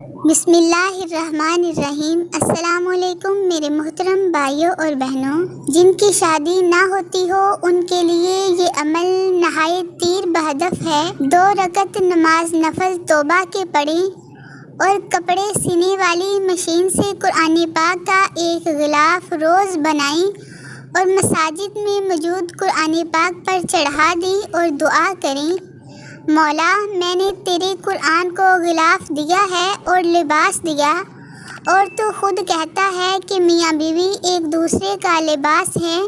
بسم اللہ الرحمن الرحیم۔ السلام علیکم میرے محترم بھائیوں اور بہنوں، جن کی شادی نہ ہوتی ہو ان کے لیے یہ عمل نہایت تیر بہدف ہے۔ 2 رکعت نماز نفل توبہ کے پڑھیں اور کپڑے سینے والی مشین سے قرآن پاک کا ایک غلاف روز بنائیں اور مساجد میں موجود قرآن پاک پر چڑھا دیں اور دعا کریں، مولا میں نے تیرے قرآن کو غلاف دیا ہے اور لباس دیا، اور تو خود کہتا ہے کہ میاں بیوی ایک دوسرے کا لباس ہیں،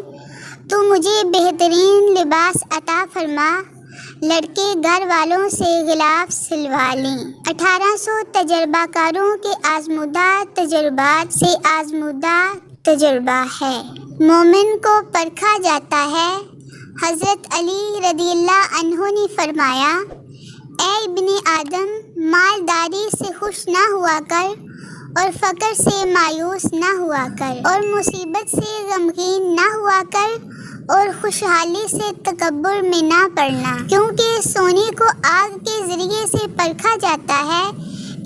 تو مجھے بہترین لباس عطا فرما، لڑکے گھر والوں سے غلاف سلوا لیں۔ 1800 تجربہ کاروں کے آزمودہ تجربات سے آزمودہ تجربہ ہے۔ مومن کو پرکھا جاتا ہے۔ حضرت علی رضی اللہ عنہ نے فرمایا، اے ابن آدم، مالداری سے خوش نہ ہوا کر اور فقر سے مایوس نہ ہوا کر اور مصیبت سے غمگین نہ ہوا کر اور خوشحالی سے تکبر میں نہ پڑنا، کیونکہ سونے کو آگ کے ذریعے سے پرکھا جاتا ہے،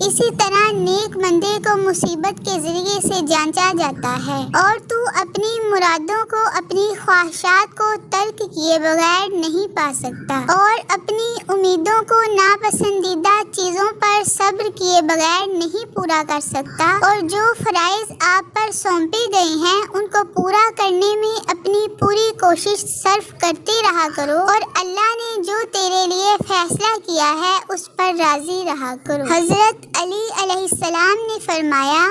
اسی طرح نیک بندے کو مصیبت کے ذریعے سے جانچا جاتا ہے، اور تو اپنی مرادوں کو، اپنی خواہشات کو ترک کیے بغیر نہیں پا سکتا، اور اپنی امیدوں کو ناپسندیدہ چیزوں پر صبر کیے بغیر نہیں پورا کر سکتا، اور جو فرائض آپ پر سونپے گئے ہیں ان کو پورا کرنے میں اپنی پوری کوشش صرف کرتے رہا کرو، اور اللہ نے جو تیرے لیے فیصلہ کیا ہے اس پر راضی رہا کرو۔ حضرت علی علیہ السلام نے فرمایا،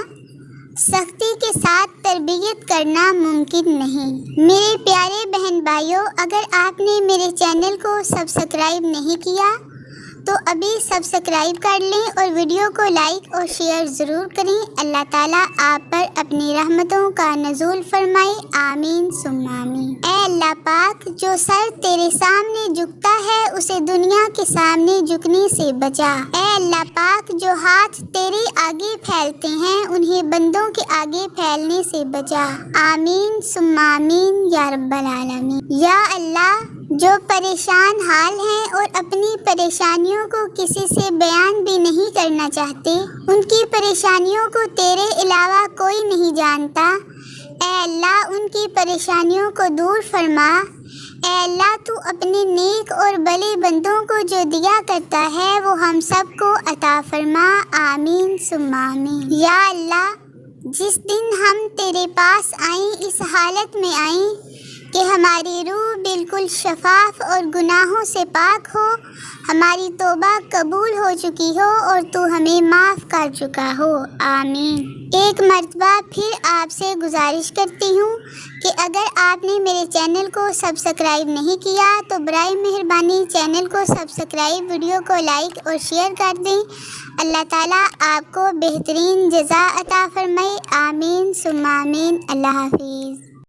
سختی کے ساتھ تربیت کرنا ممکن نہیں۔ میرے پیارے بہن بھائیوں، اگر آپ نے میرے چینل کو سبسکرائب نہیں کیا تو ابھی سبسکرائب کر لیں اور ویڈیو کو لائک اور شیئر ضرور کریں۔ اللہ تعالیٰ آپ پر اپنی رحمتوں کا نزول فرمائے، آمین ثم آمین۔ اے اللہ پاک، جو سر تیرے سامنے جھکتا ہے اسے دنیا کے سامنے جھکنے سے بچا۔ اے اللہ پاک، جو ہاتھ تیرے آگے پھیلتے ہیں انہیں بندوں کے آگے پھیلنے سے بچا، آمین ثم آمین یا رب العالمین۔ یا اللہ، جو پریشان حال ہیں اور اپنی پریشانیوں کو کسی سے بیان بھی نہیں کرنا چاہتے، ان کی پریشانیوں کو تیرے علاوہ کوئی نہیں جانتا، اے اللہ ان کی پریشانیوں کو دور فرما۔ اے اللہ، تو اپنے نیک اور بھلے بندوں کو جو دیا کرتا ہے وہ ہم سب کو عطا فرما، آمین ثم آمین۔ یا اللہ، جس دن ہم تیرے پاس آئیں اس حالت میں آئیں کہ ہماری روح بالکل شفاف اور گناہوں سے پاک ہو، ہماری توبہ قبول ہو چکی ہو اور تو ہمیں معاف کر چکا ہو، آمین۔ ایک مرتبہ پھر آپ سے گزارش کرتی ہوں کہ اگر آپ نے میرے چینل کو سبسکرائب نہیں کیا تو برائے مہربانی چینل کو سبسکرائب، ویڈیو کو لائک اور شیئر کر دیں۔ اللہ تعالیٰ آپ کو بہترین جزا عطا فرمائے، آمین ثم آمین۔ اللہ حافظ۔